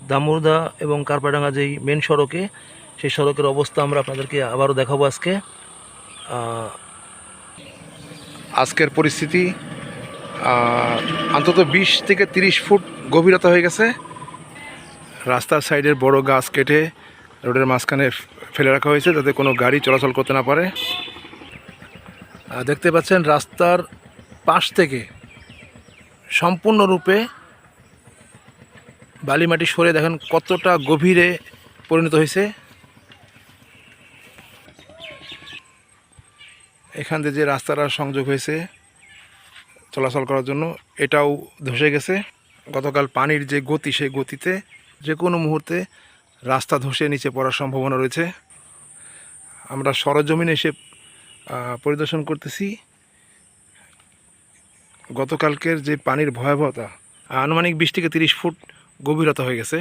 দামুড়দা এবং কারপাডাঙ্গা যেই মেন সড়কে, সেই সড়কের অবস্থা আমরা আপনাদেরকে আবারও দেখাবো আজকে। আজকের পরিস্থিতি অন্তত 20 থেকে 30 ফুট গভীরতা হয়ে গেছে। রাস্তার সাইডের বড় গাছ কেটে রোডের মাঝখানে ফেলে রাখা হয়েছে যাতে কোনো গাড়ি চলাচল করতে না পারে। দেখতে পাচ্ছেন রাস্তার পাশ থেকে সম্পূর্ণরূপে বালি মাটি সরে দেখেন কতটা গভীরে পরিণত হয়েছে। এখান থেকে যে রাস্তাটা সংযোগ হয়েছে চলাচল করার জন্য, এটাও ধসে গেছে। গতকাল পানির যে গতি, সেই গতিতে যে কোনো মুহূর্তে রাস্তা ধসে নিচে পড়ার সম্ভাবনা রয়েছে। আমরা সরজমিনে এসে পরিদর্শন করতেছি। গতকালকের যে পানির ভয়াবহতা, আনুমানিক 20 থেকে 30 ফুট গভীরতা হয়ে গেছে।